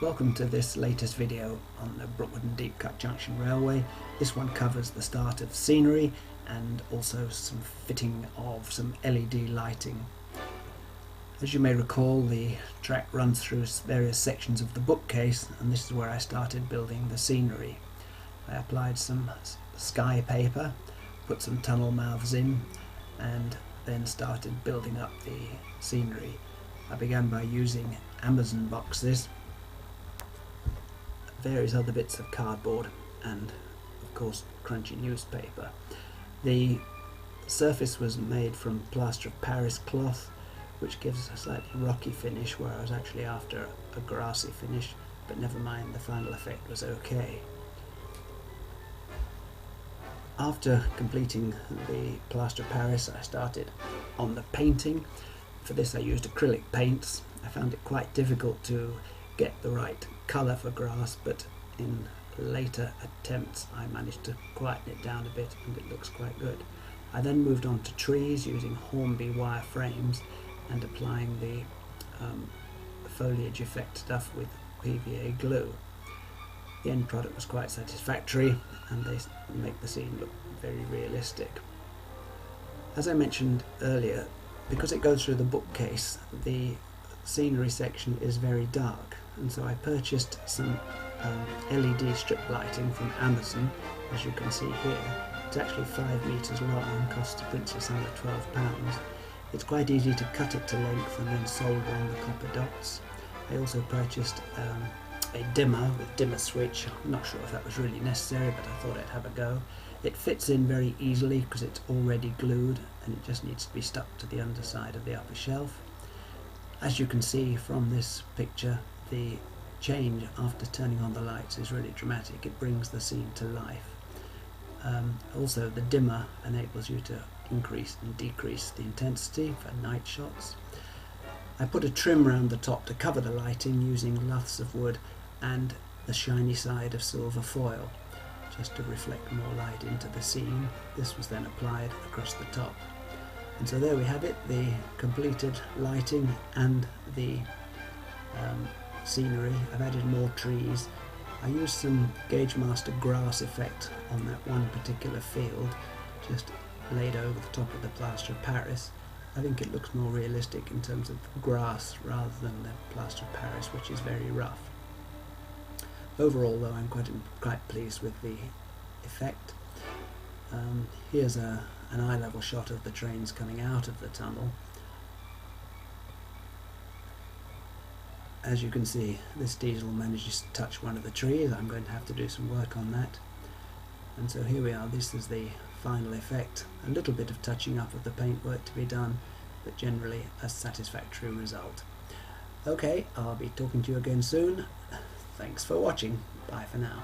Welcome to this latest video on the Brookwood and Deepcut Junction Railway. This one covers the start of scenery and also some fitting of some LED lighting. As you may recall, the track runs through various sections of the bookcase, and this is where I started building the scenery. I applied some sky paper, put some tunnel mouths in, and then started building up the scenery. I began by using Amazon boxes, various other bits of cardboard, and of course crunchy newspaper. The surface was made from plaster of Paris cloth, which gives a slightly rocky finish, where I was actually after a grassy finish, but never mind, the final effect was okay. After completing the plaster of Paris, I started on the painting. For this I used acrylic paints. I found it quite difficult to get the right colour for grass, but in later attempts I managed to quieten it down a bit and it looks quite good. I then moved on to trees using Hornby wire frames and applying the foliage effect stuff with PVA glue. The end product was quite satisfactory and they make the scene look very realistic. As I mentioned earlier, because it goes through the bookcase, the scenery section is very dark, and so I purchased some LED strip lighting from Amazon, as you can see here. It's actually 5 meters long and costs a princely sum of £12. It's quite easy to cut it to length and then solder on the copper dots. I also purchased a dimmer with dimmer switch. I'm not sure if that was really necessary, but I thought I'd have a go. It fits in very easily because it's already glued and it just needs to be stuck to the underside of the upper shelf. As you can see from this picture, the change after turning on the lights is really dramatic. It brings the scene to life. Also, the dimmer enables you to increase and decrease the intensity for night shots. I put a trim around the top to cover the lighting using luffs of wood and the shiny side of silver foil, just to reflect more light into the scene. This was then applied across the top. And so there we have it, the completed lighting and the scenery. I've added more trees. I used some Gauge Master grass effect on that one particular field, just laid over the top of the plaster of Paris. I think it looks more realistic in terms of grass rather than the plaster of Paris, which is very rough. Overall though, I'm quite pleased with the effect. Here's an eye level shot of the trains coming out of the tunnel. As you can see, this diesel manages to touch one of the trees. I'm going to have to do some work on that. And so here we are, this is the final effect. A little bit of touching up of the paintwork to be done, but generally a satisfactory result. Okay, I'll be talking to you again soon. Thanks for watching. Bye for now.